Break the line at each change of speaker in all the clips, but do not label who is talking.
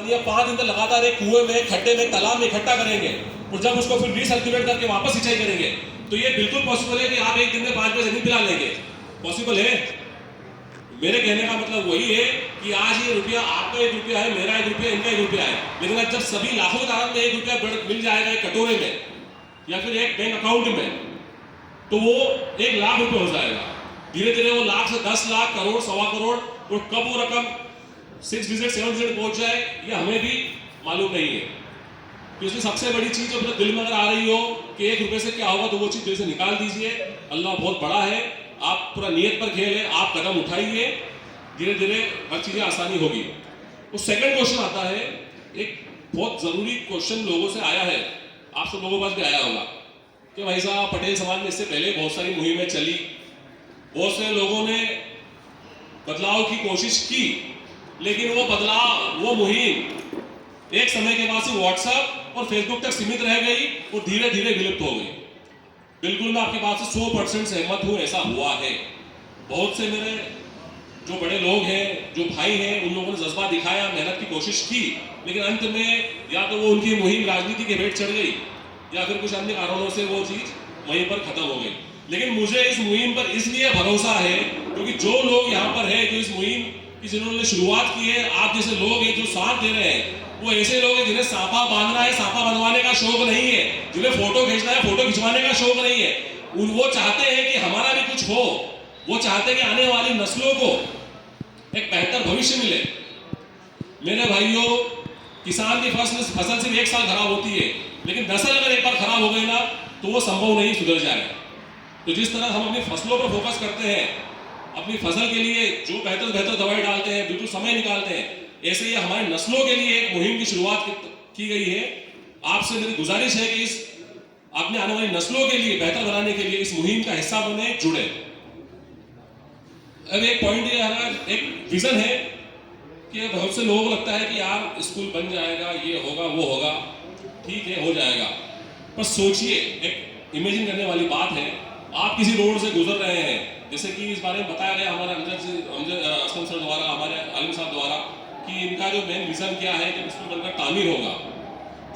पानी 5 दिन तक लगातार एक कुएं में, खड्डे में, तालाब में इकट्ठा करेंगे और जब उसको फिर रिसर्कुलेट करके वापस सिंचाई करेंगे, तो ये बिल्कुल पॉसिबल है कि आप एक दिन में 5 रुपए जमीन पिला लेंगे। पॉसिबल है। मेरे कहने का मतलब वही है कि आज ये रुपया आपका 1 रुपया है, मेरा 1 रुपया, इनका 1 रुपया है, लेकिन आज जब सभी लाखों की तादाद में 1 रुपया मिल जाएगा एक कटोरे में या फिर एक बैंक अकाउंट में, तो वो 1 लाख रुपये हो जाएगा। धीरे धीरे वो लाख से 10 लाख, करोड़, सवा करोड़, और कब वो रकम 6 डिजिट 7 डिजिट पहुंच जाए ये हमें भी मालूम नहीं है। तो इसलिए सबसे बड़ी चीज जो अपने दिल में अगर आ रही हो कि 1 रुपये से क्या होगा, तो वो चीज दिल से निकाल दीजिए। अल्लाह बहुत बड़ा है, आप पूरा नियत पर खेल है, आप कदम उठाइए, धीरे धीरे हर चीजें आसानी होगी। तो सेकंड क्वेश्चन आता है, एक बहुत जरूरी क्वेश्चन लोगों से आया है, आप सब लोगों के पास भी आया होगा कि भाई साहब पटेल समाज में इससे पहले बहुत सारी मुहिमें चली, बहुत से लोगों ने बदलाव की कोशिश की, लेकिन वो बदलाव, वो मुहिम एक समय के बाद से व्हाट्सएप और फेसबुक तक सीमित रह गई और धीरे धीरे विलुप्त हो गई। बिल्कुल मैं आपकी बात से 100% सहमत हूं, ऐसा हुआ है। बहुत से मेरे जो बड़े लोग हैं, जो भाई हैं, उन लोगों ने जज्बा दिखाया, मेहनत की कोशिश की, लेकिन अंत में या तो वो उनकी मुहिम राजनीति के भेंट चढ़ गई या फिर कुछ अन्य कारणों से वो चीज वहीं पर खत्म हो गई। लेकिन मुझे इस मुहिम पर इसलिए भरोसा है क्योंकि जो लोग यहाँ पर है, जो इस मुहिम की जिन्होंने शुरुआत की है, आप जैसे लोग हैं जो साथ दे रहे हैं, वो ऐसे लोग हैं जिन्हें सांपा बांधना है, सांपा बनवाने का शौक नहीं है, जिन्हें फोटो खींचना है, फोटो खिंचवाने का शौक नहीं है। वो चाहते हैं कि हमारा भी कुछ हो, वो चाहते हैं कि आने वाली नस्लों को एक बेहतर भविष्य मिले। मेरे भाइयों, किसान की फसल सिर्फ 1 साल खराब होती है, लेकिन नस्ल अगर एक बार खराब हो गई ना, तो वो संभव नहीं सुधर जाएगा। तो जिस तरह हम अपनी फसलों पर फोकस करते हैं, अपनी फसल के लिए जो बेहतर बेहतर दवाई डालते हैं, बिल्कुल समय निकालते हैं, ऐसे ही हमारी नस्लों के लिए एक मुहिम की शुरुआत की गई है। आपसे मेरी गुजारिश है कि इस अपने आने वाली नस्लों के लिए बेहतर बनाने के लिए इस मुहिम का हिस्सा बने, जुड़े। अब एक पॉइंट ये है, एक विजन है कि बहुत से लोगों को लगता है कि यार स्कूल बन जाएगा, ये होगा, वो होगा, ठीक है, हो जाएगा, पर सोचिए, एक इमेजिन करने वाली बात है। आप किसी रोड से गुजर रहे हैं, जैसे कि इस बारे में बताया गया हमारे अमजद असलम सर द्वारा, हमारे आलिम साहब द्वारा, कि इनका जो मेन विजन क्या है कि स्कूल बनकर तामीर होगा।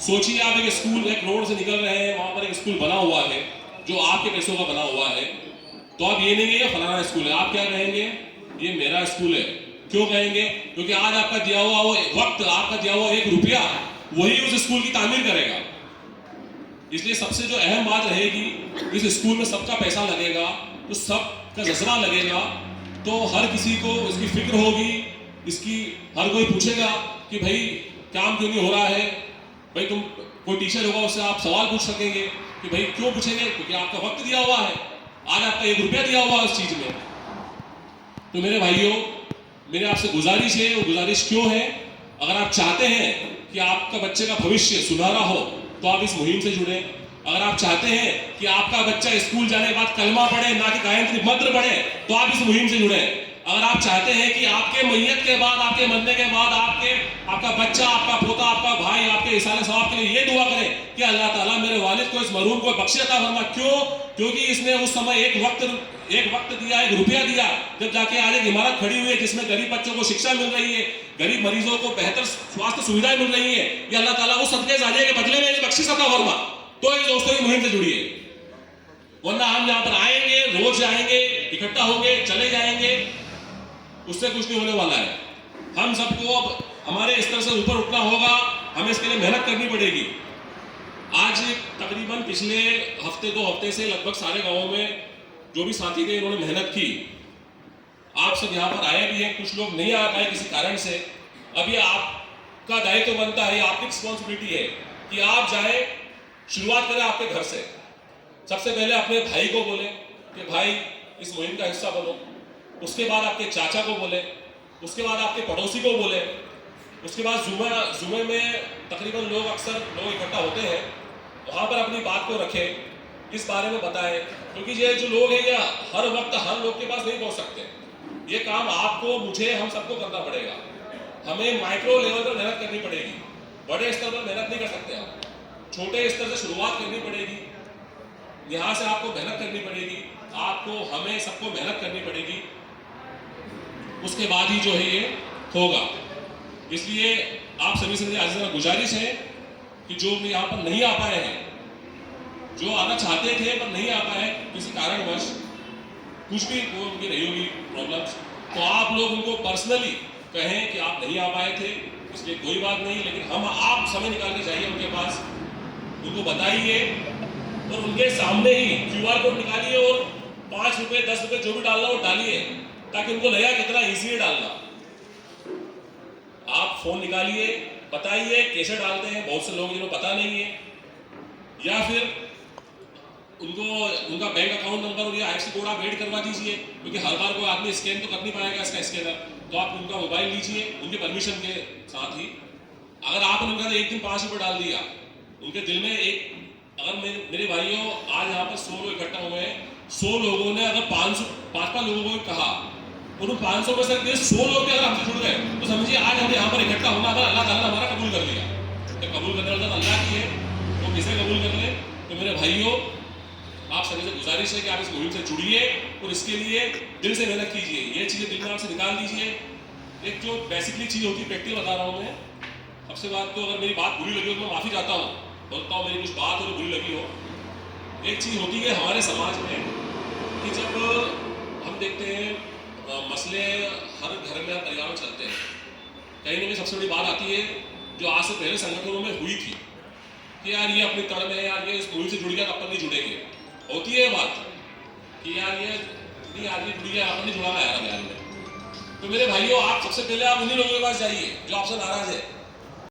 सोचिए आप एक स्कूल, एक रोड से निकल रहे हैं, वहां पर एक स्कूल बना हुआ है जो आपके पैसों का बना हुआ है, तो आप ये नहीं कहेंगे फलाना स्कूल है, आप क्या कहेंगे, ये मेरा स्कूल है। क्यों कहेंगे? क्योंकि आज आपका दिया हुआ वो वक्त, आपका दिया हुआ 1 रुपया वही उस स्कूल की तामीर करेगा। इसलिए सबसे जो अहम बात रहेगी, इस स्कूल में सबका पैसा लगेगा, तो सबका जज्बा लगेगा, तो हर किसी को इसकी फिक्र होगी, इसकी हर कोई पूछेगा कि भाई काम क्यों नहीं हो रहा है। भाई तुम कोई टीचर होगा, उससे आप सवाल पूछ सकेंगे कि भाई क्यों पूछेंगे, क्योंकि आपका वक्त दिया हुआ है, आज आपका 1 रुपया दिया हुआ है उस चीज में। तो मेरे भाइयों, मेरे आपसे गुजारिश है, वो गुजारिश क्यों है, अगर आप चाहते हैं कि आपका बच्चे का भविष्य सुनहरा हो, तो आप इस मुहिम से जुड़े। अगर आप चाहते हैं कि आपका बच्चा स्कूल जाने के बाद कलमा पढ़े, ना कि गायत्री मंत्र पढ़े, तो आप इस मुहिम से जुड़े। अगर आप चाहते हैं कि आपके मैयत के बाद, आपके मरने के बाद आपका बच्चा, आपका पोता, आपका भाई आपके इसाले सवाब के लिए ये दुआ करे कि अल्लाह ताला मेरे वालिद को, इस मरूम को बख्शे अता फरमा। क्यों? क्योंकि इसने उस समय एक वक्त दिया, 1 रुपया दिया, जब जाके आज एक इमारत खड़ी हुई है जिसमें गरीब बच्चों को शिक्षा मिल रही है, गरीब मरीजों को बेहतर स्वास्थ्य सुविधाएं मिल रही है। ये अल्लाह ताला उस सदके जारिया के बदले में बख्शिश अता फरमा। तो इस दोस्तों की मुहिम से जुड़िए, वरना हम यहाँ पर आएंगे, रोज आएंगे, इकट्ठा होंगे, चले जाएंगे, उससे कुछ नहीं होने वाला है। हम सबको अब हमारे स्तर से ऊपर उठना होगा, हमें इसके लिए मेहनत करनी पड़ेगी। आज तकरीबन पिछले हफ्ते 2 हफ्ते से लगभग सारे गांवों में जो भी साथी थे, इन्होंने मेहनत की। आप सब यहाँ पर आए भी हैं, कुछ लोग नहीं आ पाए किसी कारण से। अब ये आपका दायित्व बनता है, ये आपकी रिस्पॉन्सिबिलिटी है कि आप जाए, शुरुआत करें आपके घर से। सबसे पहले अपने भाई को बोले कि भाई इस मुहिम का हिस्सा बनो, उसके बाद आपके चाचा को बोले, उसके बाद आपके पड़ोसी को बोले, उसके बाद जुमे में तकरीबन लोग अक्सर इकट्ठा होते हैं, वहाँ पर अपनी बात को रखें, इस बारे में बताएं। क्योंकि ये जो लोग हैं, ये हर वक्त हर लोग के पास नहीं पहुँच सकते। ये काम आपको, मुझे, हम सबको करना पड़ेगा। हमें माइक्रो लेवल पर मेहनत करनी पड़ेगी, बड़े स्तर पर मेहनत नहीं कर सकते आप। छोटे स्तर से शुरुआत करनी पड़ेगी, यहाँ से आपको मेहनत करनी पड़ेगी, आपको, हमें सबको मेहनत करनी पड़ेगी, उसके बाद ही जो है ये होगा। इसलिए आप सभी से मेरी आज जरा गुजारिश है कि जो यहाँ पर नहीं आ पाए हैं, जो आना चाहते थे पर नहीं आ पाए किसी कारणवश, कुछ भी वो उनकी नहीं होगी प्रॉब्लम्स, तो आप लोग उनको पर्सनली कहें कि आप नहीं आ पाए थे, इसलिए कोई बात नहीं, लेकिन हम आप समय निकाल के जाइए उनके पास, उनको बताइए और उनके सामने ही QR कोड निकालिए और 5 रुपए 10 रुपए जो भी डालना वो डालिए, ताकि उनको लगा कितना ईजी है डालना। आप फोन निकालिए, बताइए कैसे डालते हैं, बहुत से लोग जिन्हें पता नहीं है, या फिर उनको उनका बैंक अकाउंट नंबर और या IFSC कोड आप ऐड करवा दीजिए, क्योंकि हर बार कोई आदमी स्कैन तो कर नहीं पाएगा इसका स्कैनर, तो आप उनका मोबाइल लीजिए उनके परमिशन के साथ ही। अगर आपने उनका एक दिन 5 रुपये डाल दिया, उनके दिल में एक, अगर मेरे भाइयों आज यहाँ पर 100 लोग इकट्ठा हुए हैं, 100 लोगों ने अगर 5 लोगों को कहा, उन 500 में से 100 लोग भी अगर हमसे जुड़ गए, तो समझिए आज हम यहाँ पर इकट्ठा होना अगर अल्लाह ताला ने हमारा कबूल कर लिया, तो कबूल करने वाला अल्लाह की है, वो किसे कबूल कर ले। तो मेरे भाइयों, आप सभी से गुजारिश है कि आप इस मुहिम से जुड़िए और इसके लिए दिल से मेहनत कीजिए, ये चीज़ें दिल में आपसे निकाल दीजिए। एक जो बेसिकली चीज़ होती है, प्रैक्टिकल बता रहा हूँ मैं। सबसे बात तो अगर मेरी बात बुरी लगी हो तो मैं माफ़ी चाहता हूँ, बोलता हूँ मेरी कुछ बात हो तो बुरी लगी हो। एक चीज़ होती है हमारे समाज में कि जब हम देखते हैं मसले हर घर में, हर परिवार में चलते हैं, कहीं ना कहीं सबसे बड़ी बात आती है जो आज से पहले संगठनों में हुई थी कि यार ये अपनी तड़ में है, यार ये इस मुहिम से जुड़ गया तब तक नहीं जुड़ेंगे। होती है बात कि यार ये नहीं आदमी जुड़ गया, आपने नहीं जुड़ा यार में। तो मेरे भाइयों, आप सबसे पहले आप उन्हीं लोगों के पास जाइए जो आपसे नाराज है,